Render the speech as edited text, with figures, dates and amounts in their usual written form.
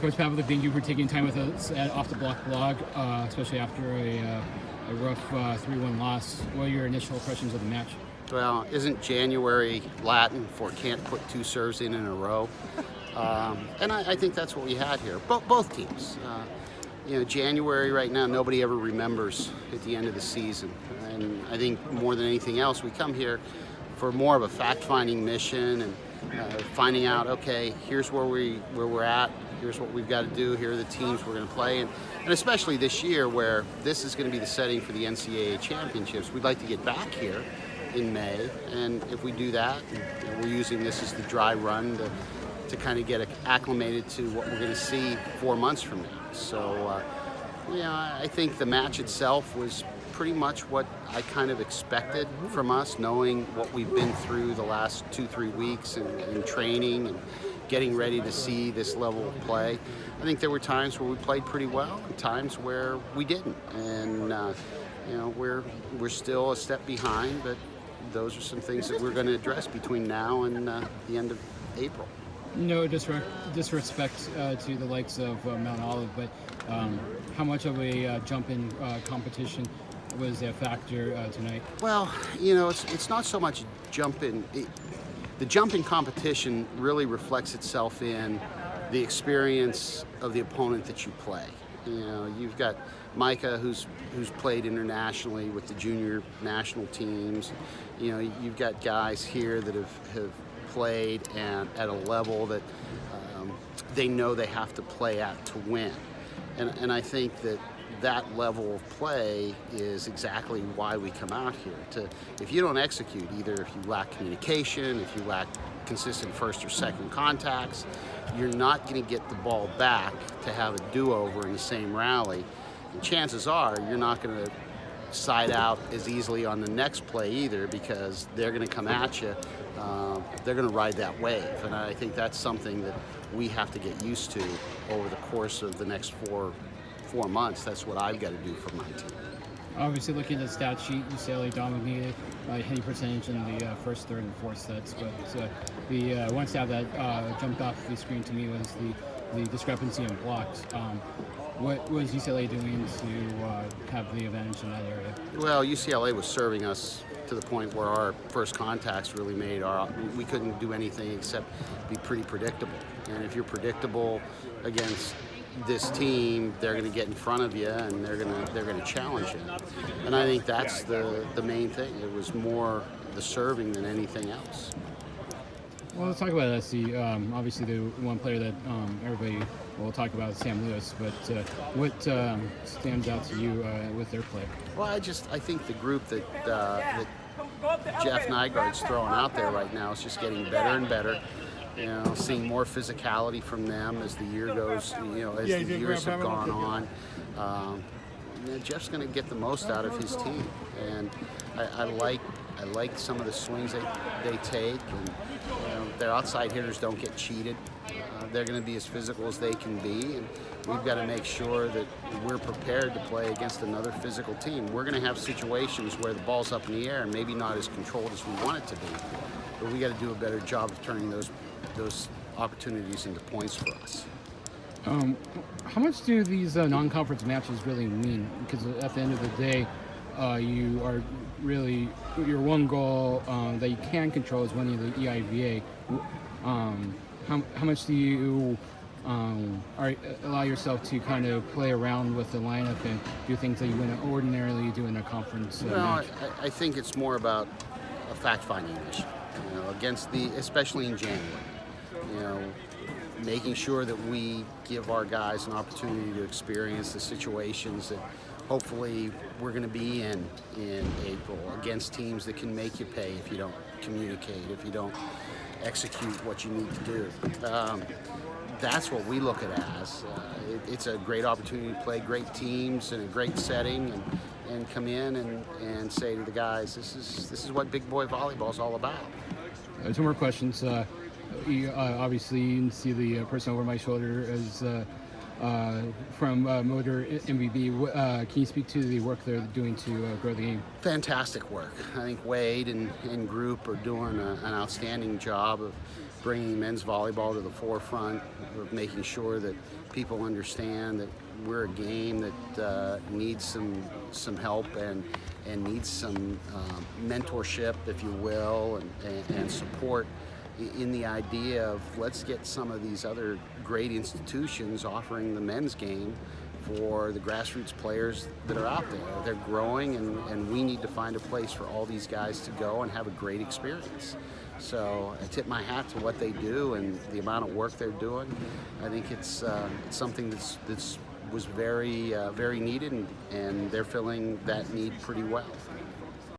Coach Pavlik, thank you for taking time with us at Off the Block blog, especially after a rough 3-1 loss. What are your initial impressions of the match? Well, isn't January Latin for can't put two serves in a row? And I think that's what we had here. Both teams. January right now, nobody ever remembers at the end of the season. And I think more than anything else, we come here for more of a fact-finding mission and finding out, okay, here's where we're at. Here's what we've got to do. Here are the teams we're going to play. And especially this year where this is going to be the setting for the NCAA championships, we'd like to get back here in May. And if we do that, we're using this as the dry run to kind of get acclimated to what we're going to see 4 months from now. So, I think the match itself was pretty much what I kind of expected from us, knowing what we've been through the last 2-3 weeks in training and getting ready to see this level of play. I think there were times where we played pretty well and times where we didn't. And, we're still a step behind, but those are some things that we're going to address between now and the end of April. No disrespect to the likes of Mount Olive, but how much of a jump in competition was a factor tonight? Well, it's not so much jump in. The jump in competition really reflects itself in the experience of the opponent that you play. You've got Micah, who's played internationally with the junior national teams. You've got guys here that have played and at a level that they know they have to play at to win. And I think that level of play is exactly why we come out here. If you don't execute, either if you lack communication, if you lack consistent first or second contacts, you're not going to get the ball back to have a do-over in the same rally. And chances are you're not going to side out as easily on the next play either, because they're going to come at you. They're going to ride that wave. And I think that's something that we have to get used to over the course of the next four months. That's what I've got to do for my team. Obviously, looking at the stat sheet, UCLA dominated by hitting percentage in the first, third, and fourth sets. But the one stat that jumped off the screen to me was the discrepancy in blocks. What was UCLA doing to have the advantage in that area? Well, UCLA was serving us to the point where our first contacts really we couldn't do anything except be pretty predictable. And if you're predictable against this team, they're going to get in front of you and they're going to challenge you. And I think that's the main thing. It was more the serving than anything else. Well, let's talk about SC. Obviously, the one player that everybody will talk about is Sam Lewis, but what stands out to you with their play? Well, I think the group that Jeff Nygaard's throwing out there right now is just getting better and better. Seeing more physicality from them as the year goes, as the years have gone on. Jeff's going to get the most out of his team, and I like some of the swings they take, and their outside hitters don't get cheated. They're going to be as physical as they can be, and we've got to make sure that we're prepared to play against another physical team. We're going to have situations where the ball's up in the air and maybe not as controlled as we want it to be, but we got to do a better job of turning those opportunities into points for us. How much do these non-conference matches really mean? Because at the end of the day, you are really, your one goal that you can control is winning the EIVA. How much do you allow yourself to kind of play around with the lineup and do things that you wouldn't ordinarily do in a conference match? I think it's more about a fact-finding mission, especially in January. Making sure that we give our guys an opportunity to experience the situations that hopefully we're going to be in April against teams that can make you pay if you don't communicate, if you don't execute what you need to do. That's what we look at as. It's a great opportunity to play great teams in a great setting and come in and say to the guys, this is what big boy volleyball is all about. Two more questions. Obviously, you can see the person over my shoulder as from Motor MVB. Can you speak to the work they're doing to grow the game? Fantastic work. I think Wade and group are doing an outstanding job of bringing men's volleyball to the forefront, of making sure that people understand that we're a game that needs some help and needs some mentorship, if you will, and support in the idea of let's get some of these other great institutions offering the men's game for the grassroots players that are out there. They're growing, and we need to find a place for all these guys to go and have a great experience. So I tip my hat to what they do and the amount of work they're doing. I think it's something that's was very needed, and they're filling that need pretty well.